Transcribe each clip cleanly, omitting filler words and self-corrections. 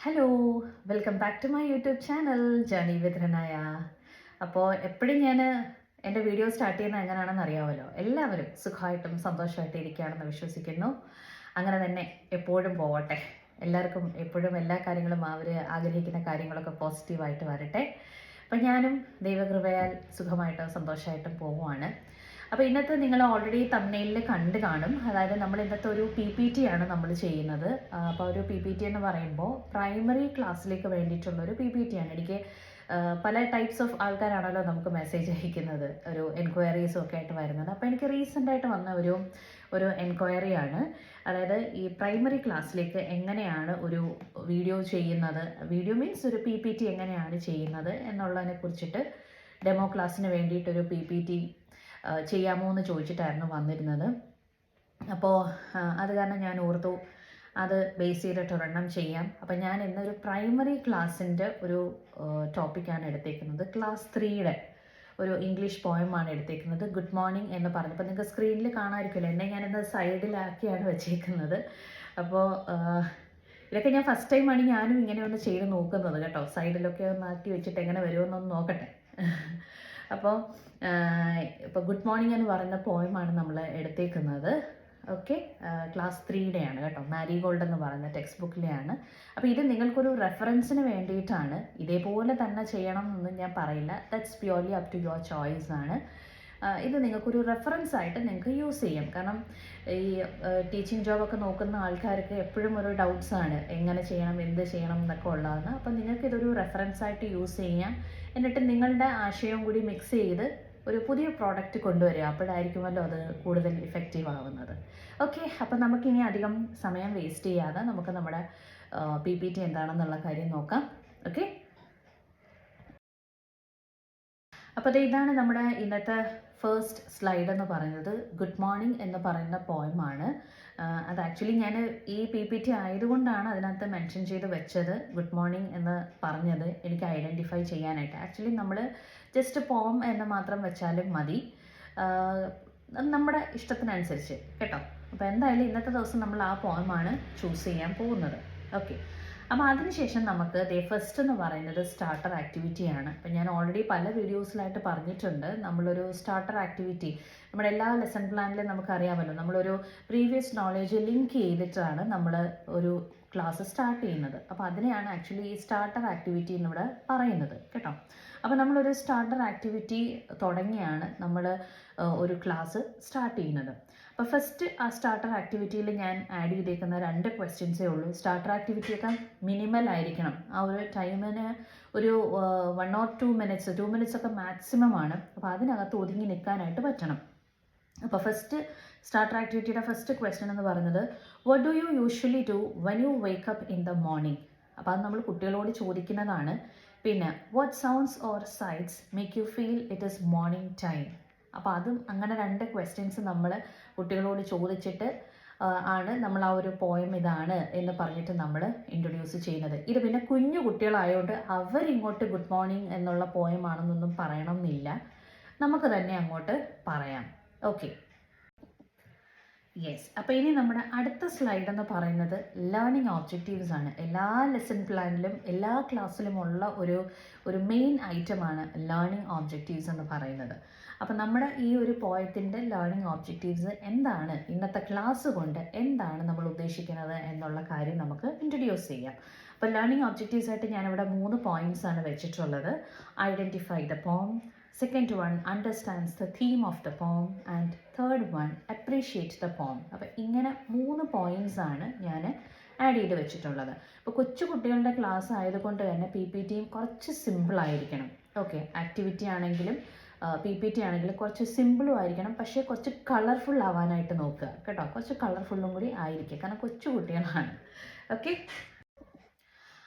Hello, welcome back to my YouTube channel journey with Ranaya. അപ്പോൾ എപ്പോഴും ഞാൻ എൻ്റെ വീഡിയോ സ്റ്റാർട്ട് ചെയ്യുന്നത് എങ്ങനെയാണെന്ന് അറിയാമല്ലോ. എല്ലാവരും സുഖമായിട്ടും സന്തോഷമായിട്ടും ഇരിക്കുകയാണെന്ന് വിശ്വസിക്കുന്നു. അങ്ങനെ തന്നെ എപ്പോഴും പോവട്ടെ. എല്ലാവർക്കും എപ്പോഴും എല്ലാ കാര്യങ്ങളും അവർ ആഗ്രഹിക്കുന്ന കാര്യങ്ങളൊക്കെ പോസിറ്റീവായിട്ട് വരട്ടെ. അപ്പം ഞാനും ദൈവകൃപയാൽ സുഖമായിട്ടും സന്തോഷമായിട്ടും പോവുകയാണ്. അപ്പോൾ ഇന്നത്തെ നിങ്ങൾ ഓൾറെഡി തമ്പ്നെയിലിൽ കണ്ട് കാണും. അതായത് നമ്മൾ ഇന്നത്തെ ഒരു PPT ആണ് നമ്മൾ ചെയ്യുന്നത്. അപ്പോൾ ഒരു PPT എന്ന് പറയുമ്പോൾ പ്രൈമറി ക്ലാസ്സിലേക്ക് വേണ്ടിയിട്ടുള്ളൊരു PPT ആണ്. എനിക്ക് പല ടൈപ്സ് ഓഫ് ആൾക്കാരാണല്ലോ നമുക്ക് മെസ്സേജ് അയക്കുന്നത്, ഒരു എൻക്വയറീസും ഒക്കെ ആയിട്ട് വരുന്നത്. അപ്പോൾ എനിക്ക് റീസെൻ്റായിട്ട് വന്ന ഒരു എൻക്വയറിയാണ്. അതായത് ഈ പ്രൈമറി ക്ലാസ്സിലേക്ക് എങ്ങനെയാണ് ഒരു വീഡിയോ ചെയ്യുന്നത്, വീഡിയോ മീൻസ് ഒരു PPT എങ്ങനെയാണ് ചെയ്യുന്നത് എന്നുള്ളതിനെ കുറിച്ചിട്ട് ഡെമോ ക്ലാസ്സിന് വേണ്ടിയിട്ടൊരു PPT ചെയ്യാമോ എന്ന് ചോദിച്ചിട്ടായിരുന്നു വന്നിരുന്നത്. അപ്പോൾ അത് കാരണം ഞാൻ ഓർത്തു അത് ബേസ് ചെയ്തിട്ട് ഒരെണ്ണം ചെയ്യാം. അപ്പോൾ ഞാൻ ഇന്നൊരു പ്രൈമറി ക്ലാസ്സിൻ്റെ ഒരു ടോപ്പിക്കാണ് എടുത്തേക്കുന്നത്. ക്ലാസ് 3യുടെ ഒരു ഇംഗ്ലീഷ് പോയമാണ് എടുത്തേക്കുന്നത്. ഗുഡ് മോർണിംഗ് എന്ന് പറഞ്ഞു. അപ്പോൾ നിങ്ങൾക്ക് സ്ക്രീനിൽ കാണാമായിരിക്കുമല്ലോ, എന്നെ ഞാനിന്ന് സൈഡിലാക്കിയാണ് വെച്ചേക്കുന്നത്. അപ്പോൾ ഇതൊക്കെ ഞാൻ ഫസ്റ്റ് ടൈമാണ് ഞാനും ഇങ്ങനെ ഒന്ന് ചെയ്ത് നോക്കുന്നത് കേട്ടോ. സൈഡിലൊക്കെ ഒന്ന് ആക്കി വെച്ചിട്ട് എങ്ങനെ വരുമെന്നൊന്ന് നോക്കട്ടെ. അപ്പോൾ ഇപ്പോൾ ഗുഡ് മോർണിംഗ് എന്ന് പറയുന്ന പോയമാണ് നമ്മൾ എടുത്തേക്കുന്നത്. ഓക്കെ, ക്ലാസ് 3യുടെയാണ് കേട്ടോ. മാരിഗോൾഡ് എന്ന് പറയുന്ന ടെക്സ്റ്റ് ബുക്കിലെയാണ്. അപ്പോൾ ഇത് നിങ്ങൾക്കൊരു റെഫറൻസിന് വേണ്ടിയിട്ടാണ്. ഇതേപോലെ തന്നെ ചെയ്യണം എന്നൊന്നും ഞാൻ പറയില്ല. That's purely up to your choice ആണ്. ഇത് നിങ്ങൾക്കൊരു റെഫറൻസ് ആയിട്ട് നിങ്ങൾക്ക് യൂസ് ചെയ്യാം. കാരണം ഈ ടീച്ചിങ് ജോബൊക്കെ നോക്കുന്ന ആൾക്കാർക്ക് എപ്പോഴും ഒരു ഡൗട്ട്സാണ്, എങ്ങനെ ചെയ്യണം, എന്ത് ചെയ്യണം എന്നൊക്കെ ഉള്ളതാണ്. അപ്പം നിങ്ങൾക്കിതൊരു റെഫറൻസ് ആയിട്ട് യൂസ് ചെയ്യാം. എന്നിട്ട് നിങ്ങളുടെ ആശയവും കൂടി മിക്സ് ചെയ്ത് ഒരു പുതിയ പ്രോഡക്റ്റ് കൊണ്ടുവരിക. അപ്പോഴായിരിക്കുമല്ലോ അത് കൂടുതൽ ഇഫക്റ്റീവ് ആവുന്നത്. ഓക്കെ, അപ്പം നമുക്കിനി അധികം സമയം വേസ്റ്റ് ചെയ്യാതെ നമുക്ക് നമ്മുടെ PPT എന്താണെന്നുള്ള കാര്യം നോക്കാം. ഓക്കെ, അപ്പോൾ ഇതാണ് നമ്മുടെ ഇന്നത്തെ ഫസ്റ്റ് സ്ലൈഡ് എന്ന് പറയുന്നത്. ഗുഡ് മോർണിംഗ് എന്ന് പറയുന്ന പോയമാണ്. അത് ആക്ച്വലി ഞാൻ ഈ PPT ആയതുകൊണ്ടാണ് അതിനകത്ത് മെൻഷൻ ചെയ്ത് വെച്ചത്. ഗുഡ് മോർണിംഗ് എന്ന് പറഞ്ഞത് എനിക്ക് ഐഡൻറ്റിഫൈ ചെയ്യാനായിട്ട്. ആക്ച്വലി നമ്മൾ ജസ്റ്റ് പോം എന്ന് മാത്രം വെച്ചാലും മതി, നമ്മുടെ ഇഷ്ടത്തിനനുസരിച്ച് കേട്ടോ. അപ്പോൾ എന്തായാലും ഇന്നത്തെ ദിവസം നമ്മൾ ആ പോയമാണ് ചൂസ് ചെയ്യാൻ പോകുന്നത്. ഓക്കെ, അപ്പോൾ അതിനുശേഷം നമുക്ക് ഫസ്റ്റ് എന്ന് പറയുന്നത് സ്റ്റാർട്ടർ ആക്ടിവിറ്റിയാണ്. അപ്പം ഞാൻ ഓൾറെഡി പല വീഡിയോസിലായിട്ട് പറഞ്ഞിട്ടുണ്ട്, നമ്മളൊരു സ്റ്റാർട്ടർ ആക്ടിവിറ്റി നമ്മുടെ എല്ലാ ലെസൺ പ്ലാനിലും നമുക്കറിയാമല്ലോ, നമ്മളൊരു പ്രീവിയസ് നോളേജ് ലിങ്ക് ചെയ്തിട്ടാണ് നമ്മൾ ഒരു ക്ലാസ് സ്റ്റാർട്ട് ചെയ്യുന്നത്. അപ്പോൾ അതിനെയാണ് ആക്ച്വലി ഈ സ്റ്റാർട്ടർ ആക്ടിവിറ്റി എന്നിവിടെ പറയുന്നത് കേട്ടോ. അപ്പോൾ നമ്മളൊരു സ്റ്റാർട്ടർ ആക്ടിവിറ്റി തുടങ്ങിയാണ് നമ്മൾ ഒരു ക്ലാസ് സ്റ്റാർട്ട് ചെയ്യുന്നത്. അപ്പോൾ ഫസ്റ്റ് ആ സ്റ്റാർട്ടർ ആക്ടിവിറ്റിയിൽ ഞാൻ ആഡ് ചെയ്തേക്കുന്ന 2 ക്വസ്റ്റ്യൻസേ ഉള്ളൂ. സ്റ്റാർട്ടർ ആക്ടിവിറ്റിയൊക്കെ മിനിമൽ ആയിരിക്കണം. ആ ഒരു ടൈമിന് ഒരു 1 or 2 minutes, 2 minutes ഒക്കെ മാക്സിമം ആണ്. അപ്പോൾ അതിനകത്ത് ഒതുങ്ങി നിൽക്കാനായിട്ട് പറ്റണം. അപ്പോൾ ഫസ്റ്റ് സ്റ്റാർട്ടർ ആക്ടിവിറ്റിയുടെ ഫസ്റ്റ് ക്വസ്റ്റ്യൻ എന്ന് പറയുന്നത്, what do you usually do when you wake up in the morning. അപ്പോൾ അത് നമ്മൾ കുട്ടികളോട് ചോദിക്കുന്നതാണ്. പിന്നെ what sounds or sites make you feel it is morning time. അപ്പോൾ അതും അങ്ങനെ 2 ക്വസ്റ്റ്യൻസ് നമ്മൾ കുട്ടികളോട് ചോദിച്ചിട്ട് ആണ് നമ്മൾ ആ ഒരു പോയം ഇതാണ് എന്ന് പറഞ്ഞിട്ട് നമ്മൾ ഇൻട്രൊഡ്യൂസ് ചെയ്യുന്നത്. ഇത് പിന്നെ കുഞ്ഞു കുട്ടികളായതുകൊണ്ട് അവരിങ്ങോട്ട് ഗുഡ് മോർണിംഗ് എന്നുള്ള പോയമാണെന്നൊന്നും പറയണമെന്നില്ല, നമുക്ക് തന്നെ അങ്ങോട്ട് പറയാം. Okay, yes. അപ്പോൾ ഇനി നമ്മുടെ അടുത്ത സ്ലൈഡ് എന്ന് പറയുന്നത് ലേണിംഗ് ഒബ്ജക്റ്റീവ്സ് ആണ്. എല്ലാ ലെസൺ പ്ലാനിലും എല്ലാ ക്ലാസ്സിലും ഉള്ള ഒരു മെയിൻ ഐറ്റമാണ് ലേണിംഗ് ഒബ്ജക്റ്റീവ്സ് എന്ന് പറയുന്നത്. അപ്പോൾ നമ്മുടെ ഈ ഒരു പോയത്തിൻ്റെ ലേണിംഗ് ഒബ്ജക്റ്റീവ്സ് എന്താണ്, ഇന്നത്തെ ക്ലാസ് കൊണ്ട് എന്താണ് നമ്മൾ ഉദ്ദേശിക്കുന്നത് എന്നുള്ള കാര്യം നമുക്ക് ഇൻട്രൊഡ്യൂസ് ചെയ്യാം. അപ്പോൾ ലേണിംഗ് ഒബ്ജക്റ്റീവ്സ് ആയിട്ട് ഞാനിവിടെ 3 പോയിൻറ്റ്സ് ആണ് വെച്ചിട്ടുള്ളത്. Identify the poem, second one understands the theme of the പോം, and third one appreciate the poem. അപ്പോൾ ഇങ്ങനെ 3 പോയിൻറ്റ്സ് ആണ് ഞാൻ ആഡ് ചെയ്ത് വെച്ചിട്ടുള്ളത്. അപ്പോൾ കൊച്ചു കുട്ടികളുടെ ക്ലാസ് ആയതുകൊണ്ട് തന്നെ PPTയും കുറച്ച് സിമ്പിളായിരിക്കണം. ഓക്കെ, ആക്ടിവിറ്റി ആണെങ്കിലും PPT ആണെങ്കിലും കുറച്ച് സിമ്പിളും ആയിരിക്കണം, പക്ഷേ കുറച്ച് കളർഫുൾ ആവാനായിട്ട് നോക്കുക കേട്ടോ. കുറച്ച് കളർഫുള്ളും കൂടി ആയിരിക്കും, കാരണം കൊച്ചു കുട്ടികളാണ്. ഓക്കെ,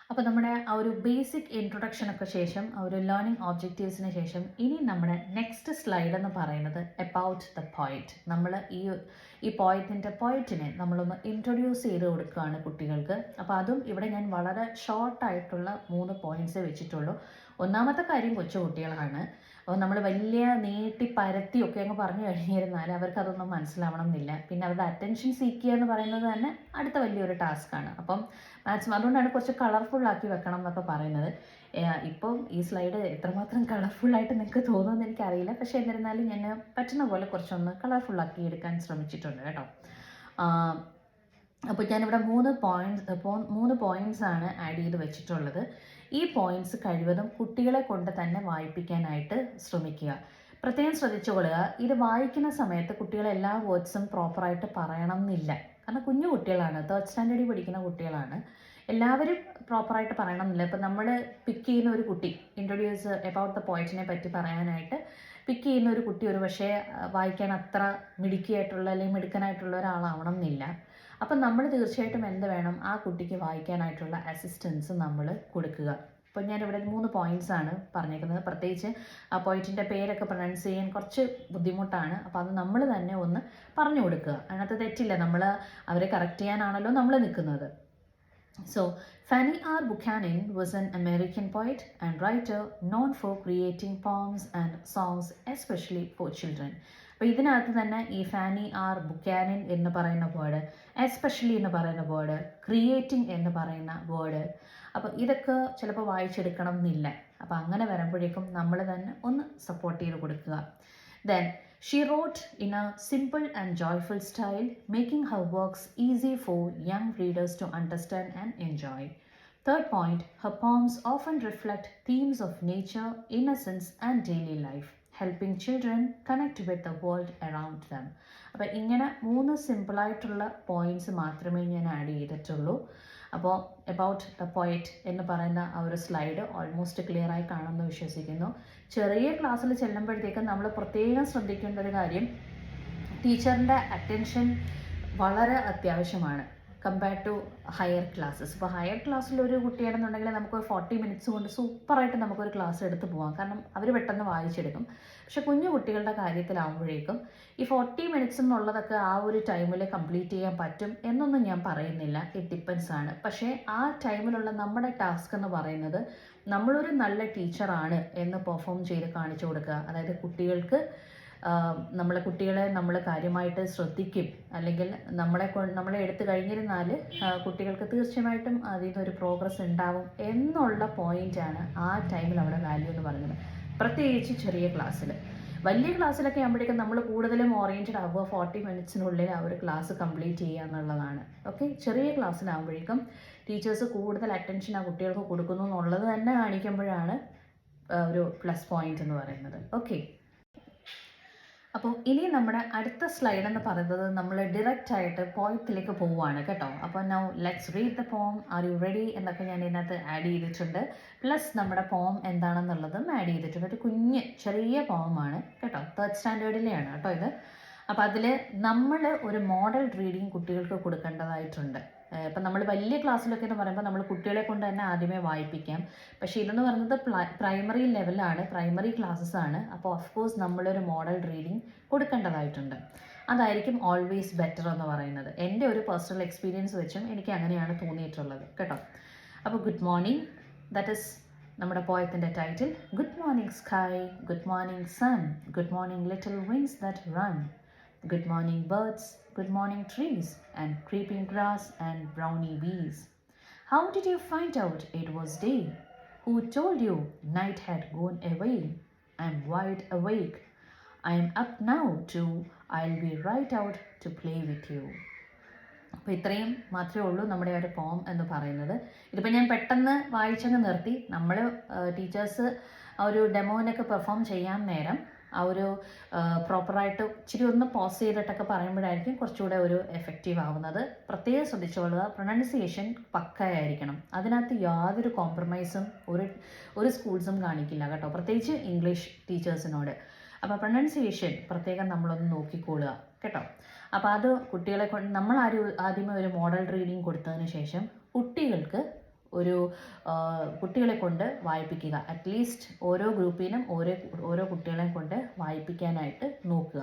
അപ്പോൾ നമ്മുടെ ആ ഒരു ബേസിക് ഇൻട്രൊഡക്ഷനൊക്കെ ശേഷം ആ ഒരു ലേണിംഗ് ഒബ്ജക്റ്റീവ്സിന് ശേഷം ഇനി നമ്മുടെ നെക്സ്റ്റ് സ്ലൈഡ് എന്ന് പറയുന്നത് അബൌട്ട് ദ പോയിറ്റ്. നമ്മൾ ഈ പോയിറ്റിനെ നമ്മളൊന്ന് ഇൻട്രൊഡ്യൂസ് ചെയ്ത് കൊടുക്കുകയാണ് കുട്ടികൾക്ക്. അപ്പോൾ അതും ഇവിടെ ഞാൻ വളരെ ഷോർട്ടായിട്ടുള്ള 3 പോയിൻറ്റ്സ് വെച്ചിട്ടുള്ളൂ. ഒന്നാമത്തെ കാര്യം കൊച്ചു കുട്ടികളാണ്. അപ്പോൾ നമ്മൾ വലിയ നീട്ടി പരത്തിയൊക്കെ അങ്ങ് പറഞ്ഞു കഴിഞ്ഞിരുന്നാൽ അവർക്കതൊന്നും മനസ്സിലാവണം എന്നില്ല. പിന്നെ അവരുടെ അറ്റൻഷൻ സീക്കുക എന്ന് പറയുന്നത് തന്നെ അടുത്ത വലിയൊരു ടാസ്ക്കാണ്. അപ്പം മാക്സിമം അതുകൊണ്ടാണ് കുറച്ച് കളർഫുള്ളാക്കി വെക്കണം എന്നൊക്കെ പറയുന്നത്. ഇപ്പം ഈ സ്ലൈഡ് എത്രമാത്രം കളർഫുള്ളായിട്ട് നിങ്ങൾക്ക് തോന്നുമെന്ന് എനിക്കറിയില്ല. പക്ഷേ എന്നിരുന്നാലും ഞാൻ പറ്റുന്ന പോലെ കുറച്ചൊന്ന് കളർഫുള്ളാക്കി എടുക്കാൻ ശ്രമിച്ചിട്ടുണ്ട് കേട്ടോ. അപ്പോൾ ഞാനിവിടെ 3 പോയിൻറ്റ്സ് ആണ് ആഡ് ചെയ്ത് വെച്ചിട്ടുള്ളത്. ഈ പോയിൻറ്റ്സ് കഴിവതും കുട്ടികളെ കൊണ്ട് തന്നെ വായിപ്പിക്കാനായിട്ട് ശ്രമിക്കുക. പ്രത്യേകം ശ്രദ്ധിച്ചുകൊള്ളുക, ഇത് വായിക്കുന്ന സമയത്ത് കുട്ടികൾ എല്ലാ വേർഡ്സും പ്രോപ്പറായിട്ട് പറയണം എന്നില്ല. കാരണം കുഞ്ഞു കുട്ടികളാണ്, 3rd സ്റ്റാൻഡേർഡിൽ പഠിക്കുന്ന കുട്ടികളാണ്. എല്ലാവരും പ്രോപ്പറായിട്ട് പറയണം എന്നില്ല. ഇപ്പം നമ്മൾ പിക്ക് ചെയ്യുന്ന ഒരു കുട്ടി ഇൻട്രൊഡ്യൂസ് എബൌട്ട് ദ പോയിറ്റിനെ പറ്റി പറയാനായിട്ട് പിക്ക് ചെയ്യുന്ന ഒരു കുട്ടി ഒരു പക്ഷേ വായിക്കാൻ അത്ര മിടുക്കിയായിട്ടുള്ള അല്ലെങ്കിൽ മിടുക്കനായിട്ടുള്ള ഒരാളാവണം എന്നില്ല. അപ്പം നമ്മൾ തീർച്ചയായിട്ടും എന്ത് വേണം, ആ കുട്ടിക്ക് വായിക്കാനായിട്ടുള്ള അസിസ്റ്റൻസ് നമ്മൾ കൊടുക്കുക. അപ്പോൾ ഞാനിവിടെ 3 പോയിൻറ്റ്സ് ആണ് പറഞ്ഞേക്കുന്നത്. പ്രത്യേകിച്ച് ആ പോയിറ്റിൻ്റെ പേരൊക്കെ പ്രൊനൗൺസ് ചെയ്യാൻ കുറച്ച് ബുദ്ധിമുട്ടാണ്. അപ്പോൾ അത് നമ്മൾ തന്നെ ഒന്ന് പറഞ്ഞു കൊടുക്കുക. അതിനകത്ത് തെറ്റില്ല, നമ്മൾ അവരെ കറക്റ്റ് ചെയ്യാനാണല്ലോ നമ്മൾ നിൽക്കുന്നത്. So, Fanny R. Buchanan was an American poet and writer known for creating poems and songs especially for children. അപ്പോൾ ഇതിനകത്ത് തന്നെ ഈ ഫാനി ആർ ബുക്കാനൻ എന്ന് പറയുന്ന വേർഡ്, എസ്പെഷ്യലി എന്ന് പറയുന്ന വേർഡ്, ക്രിയേറ്റിംഗ് എന്ന് പറയുന്ന വേർഡ്, അപ്പോൾ ഇതൊക്കെ ചിലപ്പോൾ വായിച്ചെടുക്കണം എന്നില്ല. അപ്പോൾ അങ്ങനെ വരുമ്പോഴേക്കും നമ്മൾ തന്നെ ഒന്ന് സപ്പോർട്ട് ചെയ്ത് കൊടുക്കുക. Then she wrote in a simple and joyful style, making her works easy for young readers to understand and enjoy. Third point, her poems often reflect themes of nature, innocence and daily life, helping children connect with the world around them. അപ്പോൾ ഇങ്ങനെ 3 സിമ്പിളായിട്ടുള്ള points മാത്രമേ ഞാൻ add ചെയ്തിട്ടുള്ളൂ. അപ്പോൾ about the poet എന്ന് പറയുന്ന ആ ഒരു സ്ലൈഡ് ഓൾമോസ്റ്റ് ക്ലിയറായി കാണുമെന്ന് വിശ്വസിക്കുന്നു. ചെറിയ ക്ലാസ്സിൽ ചെല്ലുമ്പോഴത്തേക്കും നമ്മൾ പ്രത്യേകം ശ്രദ്ധിക്കേണ്ട ഒരു കാര്യം, ടീച്ചറിൻ്റെ അറ്റൻഷൻ വളരെ അത്യാവശ്യമാണ് കമ്പയർഡ് ടു ഹയർ ക്ലാസ്സസ്. ഇപ്പോൾ ഹയർ ക്ലാസ്സിലൊരു കുട്ടിയാണെന്നുണ്ടെങ്കിൽ നമുക്ക് 40 മിനിറ്റ്സ് കൊണ്ട് സൂപ്പറായിട്ട് നമുക്കൊരു ക്ലാസ് എടുത്ത് പോകാം, കാരണം അവർ പെട്ടെന്ന് വായിച്ചെടുക്കും. പക്ഷെ കുഞ്ഞു കുട്ടികളുടെ കാര്യത്തിലാവുമ്പോഴേക്കും ഈ 40 മിനിറ്റ്സ് എന്നുള്ളതൊക്കെ ആ ഒരു ടൈമിൽ കംപ്ലീറ്റ് ചെയ്യാൻ പറ്റും എന്നൊന്നും ഞാൻ പറയുന്നില്ല, ഇറ്റ് ഡിപ്പെൻസ് ആണ്. പക്ഷേ ആ ടൈമിലുള്ള നമ്മുടെ ടാസ്ക് എന്ന് പറയുന്നത് നമ്മളൊരു നല്ല ടീച്ചറാണ് എന്ന് പെർഫോം ചെയ്ത് കാണിച്ചു കൊടുക്കുക. അതായത് കുട്ടികളെ നമ്മൾ കാര്യമായിട്ട് ശ്രദ്ധിക്കും, അല്ലെങ്കിൽ നമ്മളെ എടുത്തു കഴിഞ്ഞിരുന്നാൽ കുട്ടികൾക്ക് തീർച്ചയായിട്ടും അതിൽ നിന്നൊരു പ്രോഗ്രസ് ഉണ്ടാവും എന്നുള്ള പോയിൻ്റാണ് ആ ടൈമിൽ അവിടെ വാല്യൂ എന്ന് പറയുന്നത്. പ്രത്യേകിച്ച് ചെറിയ ക്ലാസ്സിൽ. വലിയ ക്ലാസ്സിലൊക്കെ ആകുമ്പോഴേക്കും നമ്മൾ കൂടുതലും ഓറിയൻറ്റഡ് ആവുക 40 മിനിറ്റ്സിനുള്ളിൽ ആ ഒരു ക്ലാസ് കംപ്ലീറ്റ് ചെയ്യുക എന്നുള്ളതാണ്. ഓക്കെ, ചെറിയ ക്ലാസ്സിലാകുമ്പോഴേക്കും ടീച്ചേഴ്സ് കൂടുതൽ അറ്റൻഷൻ ആ കുട്ടികൾക്ക് കൊടുക്കുന്നു എന്നുള്ളത് തന്നെ കാണിക്കുമ്പോഴാണ് ഒരു പ്ലസ് പോയിന്റ് എന്ന് പറയുന്നത്. ഓക്കെ, അപ്പോൾ ഇനി നമ്മുടെ അടുത്ത സ്ലൈഡ് എന്ന് പറയുന്നത് നമ്മൾ ഡയറക്റ്റ് ആയിട്ട് പോയത്തിലേക്ക് പോവുകയാണ് കേട്ടോ. അപ്പോൾ now let's read the poem, are you ready എന്നൊക്കെ ഞാൻ ഇതിനകത്ത് ആഡ് ചെയ്തിട്ടുണ്ട്. പ്ലസ് നമ്മുടെ പോം എന്താണെന്നുള്ളതും ആഡ് ചെയ്തിട്ടുണ്ട്. ഒരു ചെറിയ പോമാണ് കേട്ടോ, 3rd സ്റ്റാൻഡേർഡിലെയാണ് കേട്ടോ ഇത്. അപ്പോൾ അതിൽ നമ്മൾ ഒരു മോഡൽ റീഡിങ് കുട്ടികൾക്ക് കൊടുക്കേണ്ടതായിട്ടുണ്ട്. ഇപ്പം നമ്മൾ വലിയ ക്ലാസ്സിലൊക്കെ എന്ന് പറയുമ്പോൾ നമ്മൾ കുട്ടികളെ കൊണ്ട് തന്നെ ആദ്യമേ വായിപ്പിക്കാം. പക്ഷേ ഇതെന്ന് പറയുന്നത് പ്രൈമറി ലെവലാണ്, പ്രൈമറി ക്ലാസ്സസ് ആണ്. അപ്പോൾ ഓഫ് കോഴ്സ് നമ്മളൊരു മോഡൽ റീഡിങ് കൊടുക്കേണ്ടതായിട്ടുണ്ട്. അതായിരിക്കും ഓൾവേസ് ബെറ്റർ എന്ന് പറയുന്നത്. എൻ്റെ ഒരു പേഴ്സണൽ എക്സ്പീരിയൻസ് വെച്ചും എനിക്ക് അങ്ങനെയാണ് തോന്നിയിട്ടുള്ളത് കേട്ടോ. അപ്പോൾ ഗുഡ് മോർണിംഗ്, ദാറ്റ് ഇസ് നമ്മുടെ പോയത്തിൻ്റെ title. Good morning sky, good morning sun, good morning little wings that run, good morning birds, good morning trees, and creeping grass and brownie bees. How did you find out it was day? Who told you night had gone away? I'm wide awake. I'm up now too. I'll be right out to play with you. അപ്പോൾ ഇത്രയും മാത്രമേ ഉള്ളൂ നമ്മുടെ ഒരു പോം എന്ന് പറയുന്നത്. ഇതിപ്പോൾ ഞാൻ പെട്ടെന്ന് വായിച്ചങ്ങ് നിർത്തി. നമ്മൾ ടീച്ചേഴ്സ് ആ ഒരു ഡെമോനൊക്കെ പെർഫോം ചെയ്യാൻ നേരം ആ ഒരു പ്രോപ്പറായിട്ട് ഇച്ചിരി ഒന്ന് പോസ് ചെയ്തിട്ടൊക്കെ പറയുമ്പോഴായിരിക്കും കുറച്ചുകൂടെ ഒരു എഫക്റ്റീവ് ആവുന്നത്. പ്രത്യേകം ശ്രദ്ധിച്ചുകൊള്ളുക, പ്രൊനൗൺസിയേഷൻ പക്കയായിരിക്കണം. അതിനകത്ത് യാതൊരു കോംപ്രമൈസും ഒരു സ്കൂൾസും കാണിക്കില്ല കേട്ടോ, പ്രത്യേകിച്ച് ഇംഗ്ലീഷ് ടീച്ചേഴ്സിനോട്. അപ്പോൾ പ്രൊനൗൺസിയേഷൻ പ്രത്യേകം നമ്മളൊന്ന് നോക്കിക്കൊള്ളുക കേട്ടോ. അപ്പോൾ അത് കുട്ടികളെ കൊണ്ട് നമ്മൾ ആദ്യമേ ഒരു മോഡൽ റീഡിങ് കൊടുത്തതിന് ശേഷം കുട്ടികളെ കൊണ്ട് വായിപ്പിക്കുക. അറ്റ്ലീസ്റ്റ് ഓരോ ഗ്രൂപ്പിനും ഓരോ കുട്ടികളെ കൊണ്ട് വായിപ്പിക്കാനായിട്ട് നോക്കുക.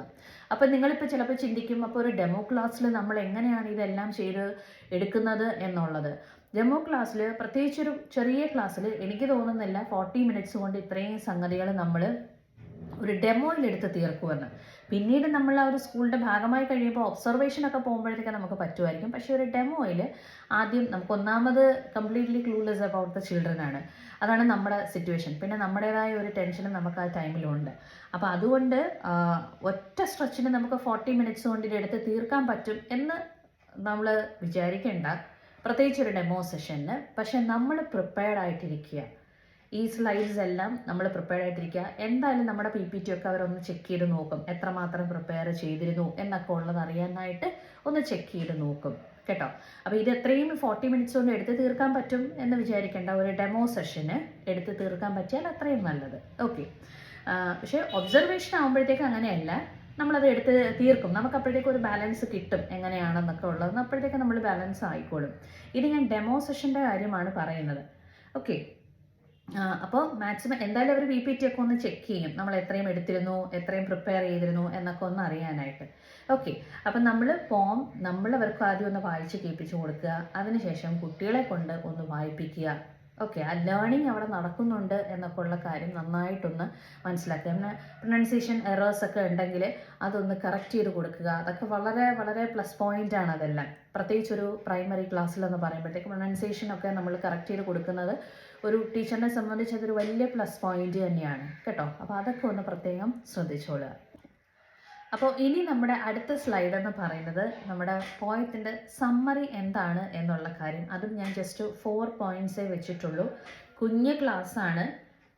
അപ്പോൾ നിങ്ങളിപ്പോൾ ചിലപ്പോൾ ചിന്തിക്കും, അപ്പോൾ ഒരു ഡെമോ ക്ലാസ്സിൽ നമ്മൾ എങ്ങനെയാണ് ഇതെല്ലാം ചെയ്ത് എടുക്കുന്നത് എന്നുള്ളത്. ഡെമോ ക്ലാസ്സിൽ, പ്രത്യേകിച്ചൊരു ചെറിയ ക്ലാസ്സിൽ എനിക്ക് തോന്നുന്നില്ല 40 മിനിറ്റ്സ് കൊണ്ട് ഇത്രയും സംഗതികൾ നമ്മൾ ഒരു ഡെമോയിലെടുത്ത് തീർക്കുമെന്ന്. പിന്നീട് നമ്മൾ ആ ഒരു സ്കൂളിൻ്റെ ഭാഗമായി കഴിയുമ്പോൾ ഒബ്സർവേഷനൊക്കെ പോകുമ്പോഴത്തേക്ക് നമുക്ക് പറ്റുമായിരിക്കും. പക്ഷേ ഒരു ഡെമോയിൽ ആദ്യം നമുക്ക് ഒന്നാമത് completely clueless about the children ആണ്. അതാണ് നമ്മുടെ സിറ്റുവേഷൻ. പിന്നെ നമ്മുടേതായ ഒരു ടെൻഷനും നമുക്ക് ആ ടൈമിലുണ്ട്. അപ്പോൾ അതുകൊണ്ട് ഒറ്റ സ്ട്രെച്ചിന് നമുക്ക് 40 മിനിറ്റ്സ് കൊണ്ട് ഇതെടുത്ത് തീർക്കാൻ പറ്റും എന്ന് നമ്മൾ വിചാരിക്കേണ്ട, പ്രത്യേകിച്ച് ഒരു ഡെമോ സെഷന്. പക്ഷെ നമ്മൾ പ്രിപ്പയർഡ് ആയിട്ടിരിക്കുക. ഈ സ്ലൈഡ്സ് എല്ലാം നമ്മൾ പ്രിപ്പയർ ആയിട്ടിരിക്കുക. എന്തായാലും നമ്മുടെ PPT ഒക്കെ അവരൊന്ന് ചെക്ക് ചെയ്ത് നോക്കും, എത്രമാത്രം പ്രിപ്പയർ ചെയ്തിരുന്നു എന്നൊക്കെ ഉള്ളത് അറിയാനായിട്ട് ഒന്ന് ചെക്ക് ചെയ്ത് നോക്കും കേട്ടോ. അപ്പോൾ ഇത് എത്രയും 40 മിനിറ്റ്സ് കൊണ്ട് എടുത്ത് തീർക്കാൻ പറ്റും എന്ന് വിചാരിക്കേണ്ട. ഒരു ഡെമോ സെഷന് എടുത്ത് തീർക്കാൻ പറ്റിയാൽ അത്രയും നല്ലത്. ഓക്കെ. പക്ഷേ ഒബ്സർവേഷൻ ആകുമ്പോഴത്തേക്ക് അങ്ങനെയല്ല, നമ്മളത് എടുത്ത് തീർക്കും. നമുക്ക് അപ്പോഴത്തേക്ക് ഒരു ബാലൻസ് കിട്ടും എങ്ങനെയാണെന്നൊക്കെ ഉള്ളത്. അപ്പോഴത്തേക്ക് നമ്മൾ ബാലൻസ് ആയിക്കോളും. ഇത് ഞാൻ ഡെമോ സെഷൻ്റെ കാര്യമാണ് പറയുന്നത്. ഓക്കെ. അപ്പോൾ മാക്സിമം എന്തായാലും അവർ PPT ഒക്കെ ഒന്ന് ചെക്ക് ചെയ്യും, നമ്മൾ എത്രയും എടുത്തിരുന്നു, എത്രയും പ്രിപ്പയർ ചെയ്തിരുന്നു എന്നൊക്കെ ഒന്ന് അറിയാനായിട്ട്. ഓക്കെ. അപ്പം നമ്മൾ അവർക്ക് ആദ്യം ഒന്ന് വായിച്ച് കേൾപ്പിച്ച് കൊടുക്കുക. അതിനുശേഷം കുട്ടികളെ കൊണ്ട് ഒന്ന് വായിപ്പിക്കുക. ഓക്കെ. ആ ലേണിംഗ് അവിടെ നടക്കുന്നുണ്ട് എന്നൊക്കെ ഉള്ള കാര്യം നന്നായിട്ടൊന്ന് മനസ്സിലാക്കുക. പിന്നെ പ്രൊനൗൺസിയേഷൻ എറേഴ്സ് ഒക്കെ ഉണ്ടെങ്കിൽ അതൊന്ന് കറക്റ്റ് ചെയ്ത് കൊടുക്കുക. അതൊക്കെ വളരെ വളരെ പ്ലസ് പോയിൻ്റാണ് അതെല്ലാം. പ്രത്യേകിച്ച് ഒരു പ്രൈമറി ക്ലാസ്സിലെന്ന് പറയുമ്പോഴത്തേക്ക് പ്രൊനൗൺസിയേഷനൊക്കെ നമ്മൾ കറക്റ്റ് ചെയ്ത് കൊടുക്കുന്നത് ഒരു ടീച്ചറിനെ സംബന്ധിച്ച് അതൊരു വലിയ പ്ലസ് പോയിന്റ് തന്നെയാണ് കേട്ടോ. അപ്പോൾ അതൊക്കെ ഒന്ന് പ്രത്യേകം ശ്രദ്ധിച്ചോളുക. അപ്പോൾ ഇനി നമ്മുടെ അടുത്ത സ്ലൈഡ് എന്ന് പറയുന്നത് നമ്മുടെ പോയത്തിൻ്റെ സമ്മറി എന്താണ് എന്നുള്ള കാര്യം. അതും ഞാൻ ജസ്റ്റ് 4 പോയിൻറ്റ്സേ വെച്ചിട്ടുള്ളൂ. കുഞ്ഞ് ക്ലാസ്സാണ്.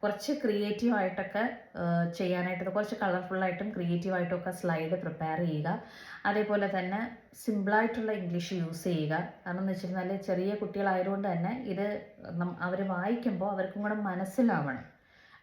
കുറച്ച് ക്രിയേറ്റീവായിട്ടൊക്കെ ചെയ്യാനായിട്ട്, കുറച്ച് കളർഫുള്ളായിട്ടും ക്രിയേറ്റീവായിട്ടും ഒക്കെ സ്ലൈഡ് പ്രിപ്പയർ ചെയ്യുക. അതേപോലെ തന്നെ സിമ്പിളായിട്ടുള്ള ഇംഗ്ലീഷ് യൂസ് ചെയ്യുക. കാരണം എന്ന് വെച്ചിരുന്നാൽ ചെറിയ കുട്ടികളായതുകൊണ്ട് തന്നെ ഇത് അവർ വായിക്കുമ്പോൾ അവർക്കും കൂടെ മനസ്സിലാവണം.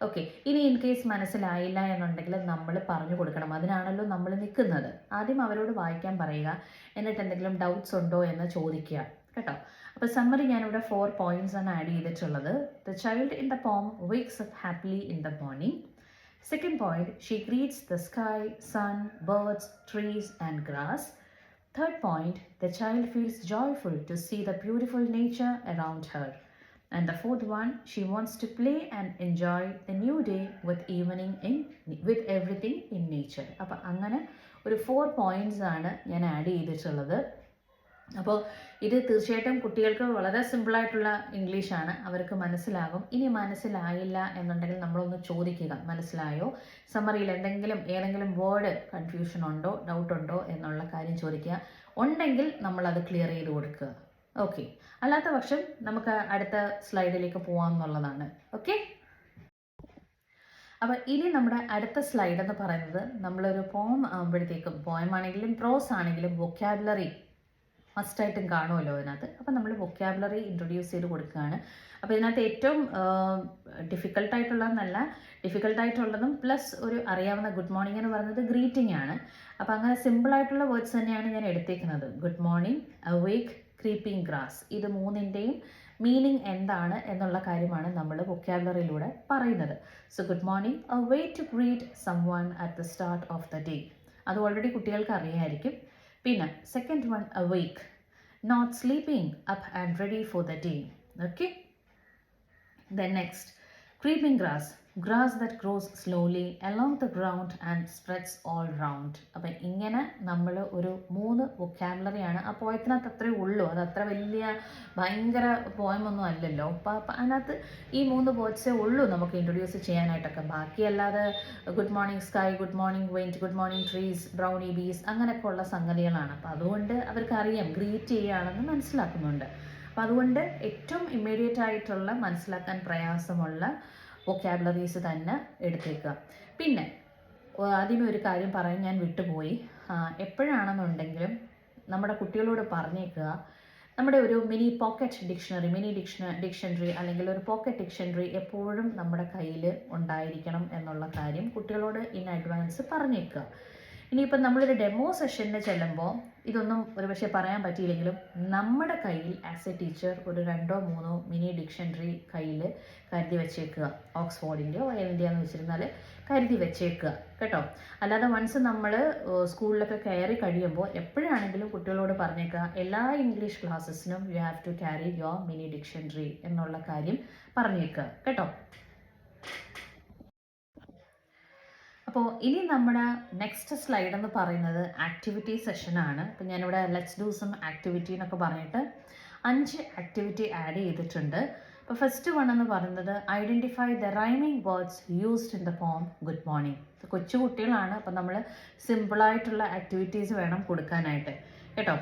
ഓക്കെ. ഇനി ഇൻ കേസ് മനസ്സിലായില്ല എന്നുണ്ടെങ്കിൽ നമ്മൾ പറഞ്ഞു കൊടുക്കണം. അതിനാണല്ലോ നമ്മൾ നിൽക്കുന്നത്. ആദ്യം അവരോട് വായിക്കാൻ പറയുക, എന്നിട്ട് എന്തെങ്കിലും ഡൗട്ട്സ് ഉണ്ടോ എന്ന് ചോദിക്കുക കേട്ടോ. അപ്പോൾ സമ്മറി ഞാനിവിടെ 4 പോയിന്റ്സ് ആണ് ആഡ് ചെയ്തിട്ടുള്ളത്. The child in the poem wakes up happily in the morning. Second point, she greets the sky, sun, birds, trees and grass. Third point, the child feels joyful to see the beautiful nature around her. And the fourth one, she wants to play and enjoy the new day with everything in nature. അപ്പോൾ അങ്ങനെ ഒരു 4 points ആണ് ഞാൻ add ചെയ്തിട്ടുള്ളത്. അപ്പോൾ ഇത് തീർച്ചയായിട്ടും കുട്ടികൾക്ക് വളരെ സിമ്പിളായിട്ടുള്ള ഇംഗ്ലീഷാണ്, അവർക്ക് മനസ്സിലാകും. ഇനി മനസ്സിലായില്ല എന്നുണ്ടെങ്കിൽ നമ്മളൊന്ന് ചോദിക്കുക, മനസ്സിലായോ, സമ്മറിയിൽ ഏതെങ്കിലും വേർഡ് കൺഫ്യൂഷൻ ഉണ്ടോ, ഡൗട്ട് ഉണ്ടോ എന്നുള്ള കാര്യം ചോദിക്കുക. ഉണ്ടെങ്കിൽ നമ്മളത് ക്ലിയർ ചെയ്ത് കൊടുക്കുക. ഓക്കെ. അല്ലാത്ത പക്ഷം നമുക്ക് അടുത്ത സ്ലൈഡിലേക്ക് പോകാം എന്നുള്ളതാണ്. ഓക്കെ. അപ്പോൾ ഇനി നമ്മുടെ അടുത്ത സ്ലൈഡ് എന്ന് പറയുന്നത്, നമ്മളൊരു പോം ആകുമ്പോഴത്തേക്കും, പോയം ആണെങ്കിലും പ്രോസ് ആണെങ്കിലും വൊക്കാബുലറി മസ്റ്റായിട്ടും കാണുമല്ലോ അതിനകത്ത്. അപ്പോൾ നമ്മൾ വൊക്കാബുലറി ഇൻട്രൊഡ്യൂസ് ചെയ്ത് കൊടുക്കുകയാണ്. അപ്പോൾ ഇതിനകത്ത് ഏറ്റവും ഡിഫിക്കൽട്ടായിട്ടുള്ളതും പ്ലസ് ഒരു അറിയാവുന്ന ഗുഡ് മോർണിംഗ് എന്ന് പറയുന്നത് ഗ്രീറ്റിംഗ് ആണ്. അപ്പോൾ അങ്ങനെ സിമ്പിളായിട്ടുള്ള വേർഡ്സ് തന്നെയാണ് ഞാൻ എടുത്തേക്കുന്നത്. Good morning, awake, creeping grass. ഇത് മൂന്നിൻ്റെയും മീനിങ് എന്താണ് എന്നുള്ള കാര്യമാണ് നമ്മൾ വൊക്കാബുലറിയിലൂടെ പറയുന്നത്. So good morning, a way to greet someone at the start of the day. അത് ഓൾറെഡി കുട്ടികൾക്ക് അറിയാമായിരിക്കും. പിന്നെ second one, awake, not sleeping, up and ready for the day. Okay. Then next, creeping grass, grass that grows slowly along the ground and spreads all round. അപ്പം ഇങ്ങനെ നമ്മൾ ഒരു 3 വൊക്കാബുലറിയാണ്. ആ പോയത്തിനകത്ത് അത്രേ ഉള്ളൂ. അത് അത്ര വലിയ ഭയങ്കര പോയമൊന്നും അല്ലല്ലോ. അപ്പം അതിനകത്ത് ഈ 3 വേർഡ്സേ ഉള്ളൂ നമുക്ക് ഇൻട്രൊഡ്യൂസ് ചെയ്യാനായിട്ടൊക്കെ. ബാക്കിയല്ലാതെ good morning sky, good morning wind, good morning trees, brownie bees അങ്ങനെയൊക്കെ ഉള്ള സംഗതികളാണ്. അപ്പോൾ അതുകൊണ്ട് അവർക്കറിയാം, ഗ്രീറ്റ് ചെയ്യുകയാണെന്ന് മനസ്സിലാക്കുന്നുണ്ട്. അപ്പോൾ അതുകൊണ്ട് ഏറ്റവും ഇമ്മീഡിയറ്റ് ആയിട്ടുള്ള മനസ്സിലാക്കാൻ പ്രയാസമുള്ള വൊക്കാബുലറീസ് തന്നെ എടുത്തേക്കുക. പിന്നെ ആദ്യമേ ഒരു കാര്യം പറയാൻ ഞാൻ വിട്ടുപോയി. എപ്പോഴാണെന്നുണ്ടെങ്കിലും നമ്മുടെ കുട്ടികളോട് പറഞ്ഞേക്കുക, നമ്മുടെ ഒരു മിനി ഡിക്ഷണറി അല്ലെങ്കിൽ ഒരു പോക്കറ്റ് ഡിക്ഷണറി എപ്പോഴും നമ്മുടെ കയ്യിൽ ഉണ്ടായിരിക്കണം എന്നുള്ള കാര്യം കുട്ടികളോട് ഇൻ അഡ്വാൻസ് പറഞ്ഞേക്കുക. ഇനിയിപ്പം നമ്മളൊരു ഡെമോ സെഷന് ചെല്ലുമ്പോൾ ഇതൊന്നും ഒരുപക്ഷെ പറയാൻ പറ്റിയില്ലെങ്കിലും നമ്മുടെ കയ്യിൽ ആസ് എ ടീച്ചർ ഒരു 2-3 മിനി ഡിക്ഷണറി കയ്യിൽ കരുതി വെച്ചേക്കുക. ഓക്സ്ഫോർഡിൻ്റെയോ ഏതിൻ്റെയാണെന്ന് വെച്ചിരുന്നാൽ കരുതി വെച്ചേക്കുക കേട്ടോ. അല്ലാതെ വൺസ് നമ്മൾ സ്കൂളിലൊക്കെ കയറി കഴിയുമ്പോൾ എപ്പോഴാണെങ്കിലും കുട്ടികളോട് പറഞ്ഞേക്കുക, എല്ലാ ഇംഗ്ലീഷ് ക്ലാസ്സസിനും you have to carry your mini dictionary എന്നുള്ള കാര്യം പറഞ്ഞേക്കുക കേട്ടോ. അപ്പോൾ അപ്പോൾ ഇനി നമ്മുടെ നെക്സ്റ്റ് സ്ലൈഡ് എന്ന് പറയുന്നത് ആക്ടിവിറ്റി സെഷനാണ്. അപ്പോൾ ഞാനിവിടെ ലെറ്റ്സ് ഡു സം ആക്ടിവിറ്റി എന്നൊക്കെ പറഞ്ഞിട്ട് 5 ആക്ടിവിറ്റി ആഡ് ചെയ്തിട്ടുണ്ട്. അപ്പോൾ ഫസ്റ്റ് വൺ എന്ന് പറയുന്നത് identify the rhyming words used in the poem good morning. കൊച്ചു കുട്ടികളാണ്, അപ്പോൾ നമ്മൾ സിമ്പിളായിട്ടുള്ള ആക്ടിവിറ്റീസ് വേണം കൊടുക്കാനായിട്ട് കേട്ടോ.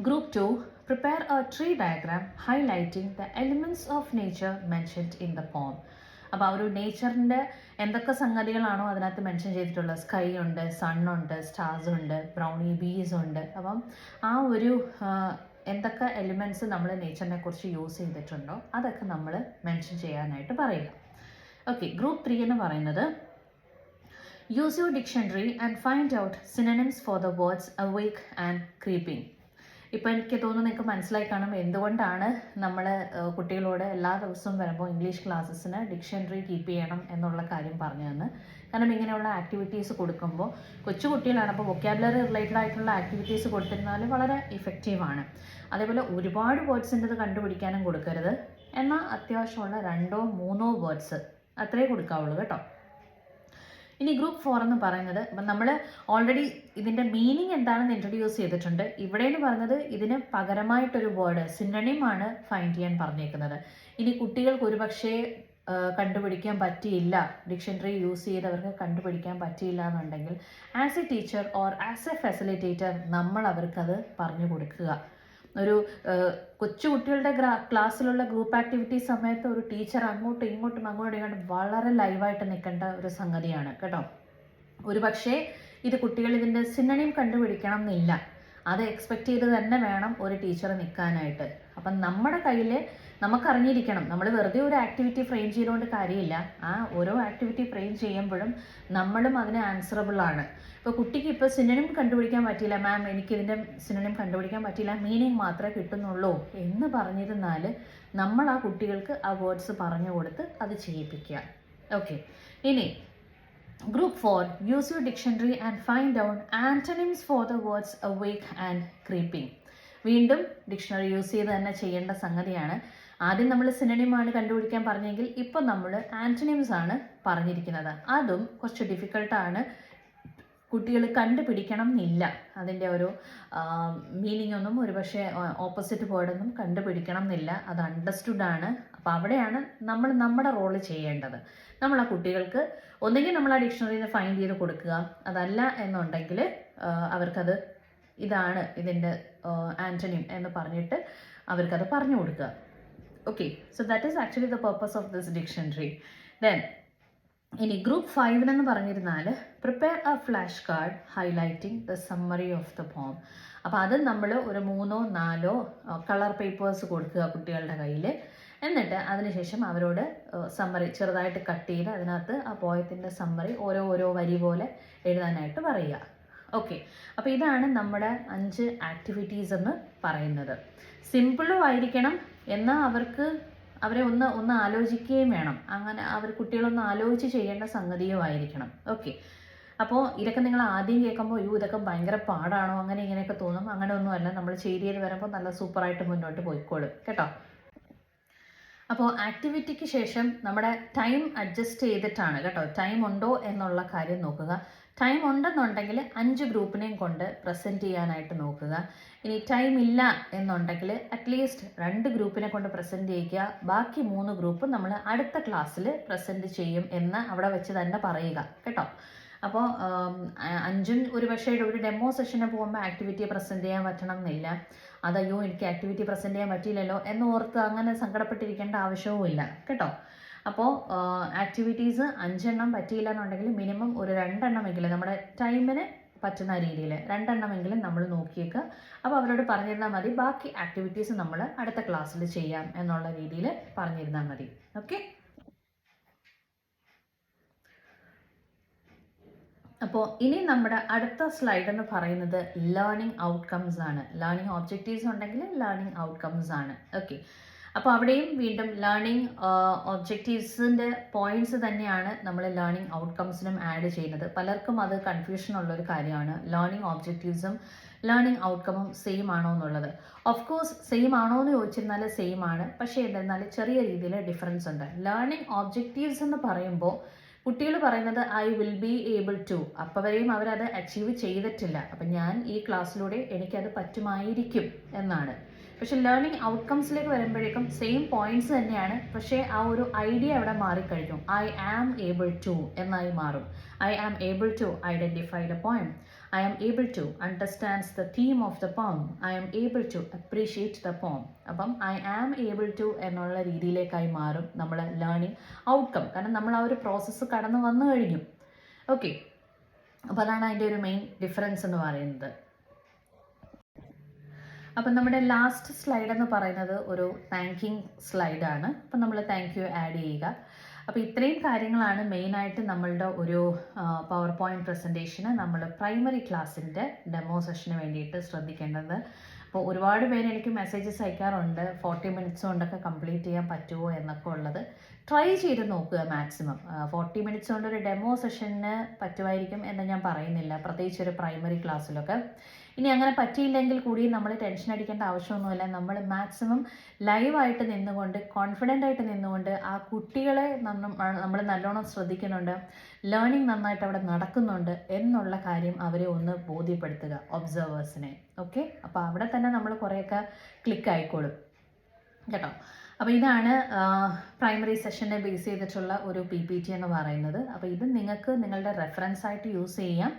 Group 2, prepare a tree diagram highlighting the elements of nature mentioned in the poem. അപ്പോൾ ആ ഒരു നേച്ചറിൻ്റെ എന്തൊക്കെ സംഗതികളാണോ അതിനകത്ത് മെൻഷൻ ചെയ്തിട്ടുള്ളത്, സ്കൈ ഉണ്ട്, സണ്ണുണ്ട്, സ്റ്റാർസ് ഉണ്ട്, ബ്രൗണി ബീസ് ഉണ്ട്. അപ്പം ആ ഒരു എന്തൊക്കെ എലിമെൻറ്റ്സ് നമ്മൾ നേച്ചറിനെ കുറിച്ച് യൂസ് ചെയ്തിട്ടുണ്ടോ അതൊക്കെ നമ്മൾ മെൻഷൻ ചെയ്യാനായിട്ട് പറയുക. ഓക്കെ, ഗ്രൂപ്പ് 3 എന്ന് പറയുന്നത് use your dictionary and find out synonyms four the words awake and creeping. ഇപ്പോൾ എനിക്ക് തോന്നുന്നു നിങ്ങൾക്ക് മനസ്സിലായി കാണും എന്തുകൊണ്ടാണ് നമ്മൾ കുട്ടികളോട് എല്ലാ ദിവസവും വരുമ്പോൾ ഇംഗ്ലീഷ് ക്ലാസ്സസിന് ഡിക്ഷണറി കീപ്പ് ചെയ്യണം എന്നുള്ള കാര്യം പറഞ്ഞതെന്ന്. കാരണം ഇങ്ങനെയുള്ള ആക്ടിവിറ്റീസ് കൊടുക്കുമ്പോൾ കൊച്ചു കുട്ടികളാണ്, അപ്പോൾ വൊക്കാബുലറി റിലേറ്റഡ് ആയിട്ടുള്ള ആക്ടിവിറ്റീസ് കൊടുത്തിരുന്നാൽ വളരെ ഇഫക്റ്റീവാണ്. അതേപോലെ ഒരുപാട് വേർഡ്സിൻ്റെത് കണ്ടുപിടിക്കാനും കൊടുക്കരുത്, എന്നാൽ അത്യാവശ്യമുള്ള 2-3 വേർഡ്സ് അത്രേ കൊടുക്കാവുള്ളൂ കേട്ടോ. ഇനി ഗ്രൂപ്പ് 4 എന്ന് പറയുന്നത് നമ്മൾ ഓൾറെഡി ഇതിൻ്റെ മീനിങ് എന്താണെന്ന് ഇൻട്രൊഡ്യൂസ് ചെയ്തിട്ടുണ്ട്. ഇവിടെ എന്ന് പറയുന്നത് ഇതിന് പകരമായിട്ടൊരു വേർഡ് സിനണിമാണ് ഫൈൻഡ് ചെയ്യാൻ പറഞ്ഞേക്കുന്നത്. ഇനി കുട്ടികൾക്ക് ഒരുപക്ഷേ കണ്ടുപിടിക്കാൻ പറ്റിയില്ല, ഡിക്ഷണറി യൂസ് ചെയ്തവർക്ക് കണ്ടുപിടിക്കാൻ പറ്റിയില്ല എന്നുണ്ടെങ്കിൽ as A teacher or as A facilitator നമ്മൾ അവർക്കത് പറഞ്ഞു കൊടുക്കുക. ഒരു കൊച്ചു കുട്ടികളുടെ ക്ലാസ്സിലുള്ള ഗ്രൂപ്പ് ആക്ടിവിറ്റി സമയത്ത് ഒരു ടീച്ചർ അങ്ങോട്ടും ഇങ്ങോട്ടും വളരെ ലൈവായിട്ട് നിൽക്കേണ്ട ഒരു സംഗതിയാണ് കേട്ടോ. ഒരു പക്ഷേ ഇത് കുട്ടികൾ ഇതിൻ്റെ സിനണിം കണ്ടുപിടിക്കണം എന്നില്ല, അത് എക്സ്പെക്റ്റ് ചെയ്ത് തന്നെ വേണം ഒരു ടീച്ചർ നിൽക്കാനായിട്ട്. അപ്പം നമ്മുടെ കയ്യിൽ നമുക്കറിഞ്ഞിരിക്കണം, നമ്മൾ വെറുതെ ഒരു ആക്ടിവിറ്റി ഫ്രെയിം ചെയ്തുകൊണ്ട് കാര്യമില്ല. ആ ഓരോ ആക്ടിവിറ്റി ഫ്രെയിം ചെയ്യുമ്പോഴും നമ്മളും അതിന് ആൻസറബിൾ ആണ്. ഇപ്പോൾ കുട്ടിക്ക് ഇപ്പോൾ സിനണിം കണ്ടുപിടിക്കാൻ പറ്റിയില്ല, മാം എനിക്കിതിൻ്റെ സിനണിം കണ്ടുപിടിക്കാൻ പറ്റിയില്ല, മീനിങ് മാത്രമേ കിട്ടുന്നുള്ളൂ എന്ന് പറഞ്ഞിരുന്നാൽ നമ്മൾ ആ കുട്ടികൾക്ക് ആ വേർഡ്സ് പറഞ്ഞു കൊടുത്ത് അത് ചെയ്യിപ്പിക്കുക. ഓക്കെ, ഇനി group 4, use your dictionary and find out antonyms for the words awake and creeping. വീണ്ടും ഡിക്ഷണറി യൂസ് ചെയ്ത് തന്നെ ചെയ്യേണ്ട സംഗതിയാണ്. ആദ്യം നമ്മൾ സിനണിമാണ് കണ്ടുപിടിക്കാൻ പറഞ്ഞെങ്കിൽ ഇപ്പം നമ്മൾ ആൻറ്റണിംസ് ആണ് പറഞ്ഞിരിക്കുന്നത്. അതും കുറച്ച് ഡിഫിക്കൽട്ടാണ്, കുട്ടികൾ കണ്ടുപിടിക്കണം എന്നില്ല. അതിൻ്റെ ഒരു മീനിങ് ഒന്നും ഒരുപക്ഷെ ഓപ്പോസിറ്റ് വേർഡൊന്നും കണ്ടുപിടിക്കണം എന്നില്ല, അത് അണ്ടർസ്റ്റുഡ് ആണ്. അപ്പോൾ അവിടെയാണ് നമ്മൾ നമ്മുടെ റോള് ചെയ്യേണ്ടത്. നമ്മൾ ആ കുട്ടികൾക്ക് ഒന്നുകിൽ നമ്മൾ ആ ഡിക്ഷണറിയിൽ ഫൈൻഡ് ചെയ്ത് കൊടുക്കുക, അതല്ല എന്നുണ്ടെങ്കിൽ അവർക്കത് ഇതാണ് ഇതിൻ്റെ ആൻറ്റണിം എന്ന് പറഞ്ഞിട്ട് അവർക്കത് പറഞ്ഞു കൊടുക്കുക. Okay, so that is actually the purpose of this dictionary. Then ഇനി ഗ്രൂപ്പ് 5 എന്ന് പറഞ്ഞിരുന്നാൽ prepare a flash card highlighting the summary of the poem. അപ്പോൾ അത് നമ്മൾ ഒരു 3-4 കളർ പേപ്പേഴ്സ് കൊടുക്കുക കുട്ടികളുടെ കയ്യിൽ. എന്നിട്ട് അതിനുശേഷം അവരോട് സമ്മറി ചെറുതായിട്ട് കട്ട് ചെയ്ത് അതിനകത്ത് ആ പോയത്തിൻ്റെ സമ്മറി ഓരോ വരി പോലെ എഴുതാനായിട്ട് പറയുക. ഓക്കെ, അപ്പോൾ ഇതാണ് നമ്മുടെ 5 ആക്ടിവിറ്റീസ് എന്ന് പറയുന്നത്. സിമ്പിളും ആയിരിക്കണം, എന്നാൽ അവരെ ഒന്ന് ആലോചിക്കുകയും വേണം. അങ്ങനെ കുട്ടികളൊന്ന് ആലോചിച്ച് ചെയ്യേണ്ട സംഗതിയും ആയിരിക്കണം. ഓക്കെ, അപ്പോൾ ഇതൊക്കെ നിങ്ങൾ ആദ്യം കേൾക്കുമ്പോൾ ഇതൊക്കെ ഭയങ്കര പാടാണോ അങ്ങനെ ഇങ്ങനെയൊക്കെ തോന്നും. അങ്ങനെ ഒന്നുമല്ല, നമ്മൾ ചെയ്ത് വരുമ്പോൾ നല്ല സൂപ്പറായിട്ട് മുന്നോട്ട് പോയിക്കോളും കേട്ടോ. അപ്പോൾ ആക്ടിവിറ്റിക്ക് ശേഷം നമ്മുടെ ടൈം അഡ്ജസ്റ്റ് ചെയ്തിട്ടാണ് കേട്ടോ, ടൈം ഉണ്ടോ എന്നുള്ള കാര്യം നോക്കുക. ടൈം ഉണ്ടെന്നുണ്ടെങ്കിൽ 5 ഗ്രൂപ്പിനെയും കൊണ്ട് പ്രസൻറ്റ് ചെയ്യാനായിട്ട് നോക്കുക. ഇനി ടൈം ഇല്ല എന്നുണ്ടെങ്കിൽ അറ്റ്ലീസ്റ്റ് 2 ഗ്രൂപ്പിനെ കൊണ്ട് പ്രസൻറ്റ് ചെയ്യിക്കുക. ബാക്കി 3 ഗ്രൂപ്പ് നമ്മൾ അടുത്ത ക്ലാസ്സിൽ പ്രസൻറ്റ് ചെയ്യും എന്ന് അവിടെ വെച്ച് തന്നെ പറയുക കേട്ടോ. അപ്പോൾ 5 ഒരു പക്ഷേ ഒരു ഡെമോ സെഷന് പോകുമ്പോൾ ആക്ടിവിറ്റിയെ പ്രസൻറ്റ് ചെയ്യാൻ പറ്റണം എന്നില്ല. അതയ്യോ എനിക്ക് ആക്ടിവിറ്റി പ്രസൻറ്റ് ചെയ്യാൻ പറ്റിയില്ലല്ലോ എന്നോർത്ത് അങ്ങനെ സങ്കടപ്പെട്ടിരിക്കേണ്ട ആവശ്യവും ഇല്ല കേട്ടോ. അപ്പോൾ ആക്ടിവിറ്റീസ് 5 എണ്ണം പറ്റിയില്ല എന്നുണ്ടെങ്കിൽ മിനിമം ഒരു 2 എണ്ണമെങ്കിലും നമ്മുടെ ടൈമിന് പറ്റുന്ന രീതിയിൽ 2 എണ്ണമെങ്കിലും നമ്മൾ നോക്കിയേക്കുക. അപ്പോൾ അവരോട് പറഞ്ഞിരുന്നാൽ മതി, ബാക്കി ആക്ടിവിറ്റീസ് നമ്മൾ അടുത്ത ക്ലാസ്സിൽ ചെയ്യാം എന്നുള്ള രീതിയിൽ പറഞ്ഞിരുന്നാൽ മതി. ഓക്കെ, അപ്പോൾ ഇനി നമ്മുടെ അടുത്ത സ്ലൈഡ് എന്ന് പറയുന്നത് ലേണിംഗ് ഔട്ട്കംസ് ആണ്. ലേണിംഗ് ഒബ്ജക്റ്റീവ്സ് ഉണ്ടെങ്കിൽ ലേണിംഗ് ഔട്ട്കംസ് ആണ്. ഓക്കെ, അപ്പോൾ അവിടെയും വീണ്ടും ലേണിംഗ് ഒബ്ജക്റ്റീവ്സിൻ്റെ പോയിന്റ്സ് തന്നെയാണ് നമ്മൾ ലേണിംഗ് ഔട്ട്കംസിനും ആഡ് ചെയ്യുന്നത്. പലർക്കും അത് കൺഫ്യൂഷൻ ഉള്ളൊരു കാര്യമാണ്, ലേണിംഗ് ഒബ്ജക്റ്റീവ്സും ലേണിംഗ് ഔട്ട്കമും സെയിം ആണോ എന്നുള്ളത്. ഓഫ് കോഴ്സ് സെയിം ആണോ എന്ന് ചോദിച്ചിരുന്നാൽ സെയിം ആണ്, പക്ഷേ എന്തെന്നാൽ ചെറിയ രീതിയിൽ ഡിഫറൻസ് ഉണ്ട്. ലേണിംഗ് ഒബ്ജക്റ്റീവ്സ് എന്ന് പറയുമ്പോൾ കുട്ടികൾ പറയുന്നത് I will be able to, അപ്പോൾ വരെയും അവരത് അച്ചീവ് ചെയ്തിട്ടില്ല. അപ്പം ഞാൻ ഈ ക്ലാസ്സിലൂടെ എനിക്കത് പറ്റുമായിരിക്കും എന്നാണ്. പക്ഷെ ലേണിംഗ് ഔട്ട്കംസിലേക്ക് വരുമ്പോഴേക്കും സെയിം പോയിന്റ്സ് തന്നെയാണ്, പക്ഷേ ആ ഒരു ഐഡിയ അവിടെ മാറിക്കഴിഞ്ഞു. ഐ ആം ഏബിൾ ടു എന്നായി മാറും. I am able to identify the poem, I am able to understands the theme of the poem, I am able to appreciate the poem. അപ്പം I am able to എന്നുള്ള രീതിയിലേക്കായി മാറും നമ്മൾ learning outcome. കാരണം നമ്മൾ ആ ഒരു പ്രോസസ്സ് കടന്നു വന്നു കഴിഞ്ഞു. ഓക്കെ, അപ്പോൾ അതാണ് അതിൻ്റെ ഒരു മെയിൻ ഡിഫറൻസ് എന്ന് പറയുന്നത്. അപ്പം നമ്മുടെ ലാസ്റ്റ് സ്ലൈഡ് എന്ന് പറയുന്നത് ഒരു താങ്കിങ് സ്ലൈഡാണ്. അപ്പം നമ്മൾ താങ്ക് യു ആഡ് ചെയ്യുക. അപ്പോൾ ഇത്രയും കാര്യങ്ങളാണ് മെയിനായിട്ട് നമ്മളുടെ ഒരു പവർ പോയിൻറ്റ് പ്രസൻറ്റേഷന് നമ്മൾ പ്രൈമറി ക്ലാസ്സിൻ്റെ ഡെമോ സെഷന് വേണ്ടിയിട്ട് ശ്രദ്ധിക്കേണ്ടത്. അപ്പോൾ ഒരുപാട് പേര് എനിക്ക് മെസ്സേജസ് അയക്കാറുണ്ട് 40 മിനിറ്റ്സ് കൊണ്ടൊക്കെ കംപ്ലീറ്റ് ചെയ്യാൻ പറ്റുമോ എന്നൊക്കെ ഉള്ളത്. ട്രൈ ചെയ്ത് നോക്കുക മാക്സിമം. 40 മിനിറ്റ്സ് കൊണ്ട് ഒരു ഡെമോ സെഷന് പറ്റുമായിരിക്കും എന്ന് ഞാൻ പറയുന്നില്ല, പ്രത്യേകിച്ച് ഒരു പ്രൈമറി ക്ലാസ്സിലൊക്കെ. ഇനി അങ്ങനെ പറ്റിയില്ലെങ്കിൽ കൂടി നമ്മൾ ടെൻഷൻ അടിക്കേണ്ട ആവശ്യമൊന്നുമില്ല. നമ്മൾ മാക്സിമം ലൈവായിട്ട് നിന്നുകൊണ്ട് കോൺഫിഡൻ്റ് ആയിട്ട് നിന്നുകൊണ്ട് ആ കുട്ടികളെ നമ്മൾ നല്ലോണം ശ്രദ്ധിക്കുന്നുണ്ട്, ലേണിംഗ് നന്നായിട്ട് അവിടെ നടക്കുന്നുണ്ട് എന്നുള്ള കാര്യം അവരെ ഒന്ന് ബോധ്യപ്പെടുത്തുക, ഒബ്സർവേഴ്സിനെ. ഓക്കെ, അപ്പോൾ അവിടെ തന്നെ നമ്മൾ കുറേയൊക്കെ ക്ലിക്ക് ആയിക്കോളും കേട്ടോ. അപ്പോൾ ഇതാണ് പ്രൈമറി സെഷനെ ബേസ് ചെയ്തിട്ടുള്ള ഒരു PPT എന്ന് പറയുന്നത്. അപ്പോൾ ഇത് നിങ്ങൾക്ക് നിങ്ങളുടെ റെഫറൻസ് ആയിട്ട് യൂസ് ചെയ്യാം.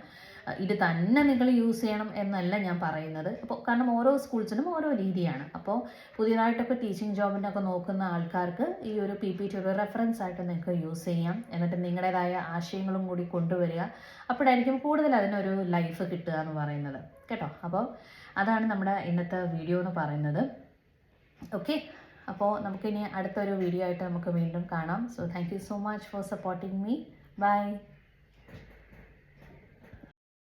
ഇത് തന്നെ നിങ്ങൾ യൂസ് ചെയ്യണം എന്നല്ല ഞാൻ പറയുന്നത്. അപ്പോൾ കാരണം ഓരോ സ്കൂൾസിനും ഓരോ രീതിയാണ്. അപ്പോൾ പുതിയതായിട്ടൊക്കെ ടീച്ചിങ് ജോബിനൊക്കെ നോക്കുന്ന ആൾക്കാർക്ക് ഈ ഒരു PPT ഒരു റെഫറൻസ് ആയിട്ട് നിങ്ങൾക്ക് യൂസ് ചെയ്യാം. എന്നിട്ട് നിങ്ങളുടേതായ ആശയങ്ങളും കൂടി കൊണ്ടുവരിക. അപ്പോഴായിരിക്കും കൂടുതൽ അതിനൊരു ലൈഫ് കിട്ടുക എന്ന് പറയുന്നത് കേട്ടോ. അപ്പോൾ അതാണ് നമ്മുടെ ഇന്നത്തെ വീഡിയോ എന്ന് പറയുന്നത്. ഓക്കെ, അപ്പോൾ നമുക്കിനി അടുത്തൊരു വീഡിയോ ആയിട്ട് നമുക്ക് വീണ്ടും കാണാം. So thank you so much for supporting me. By.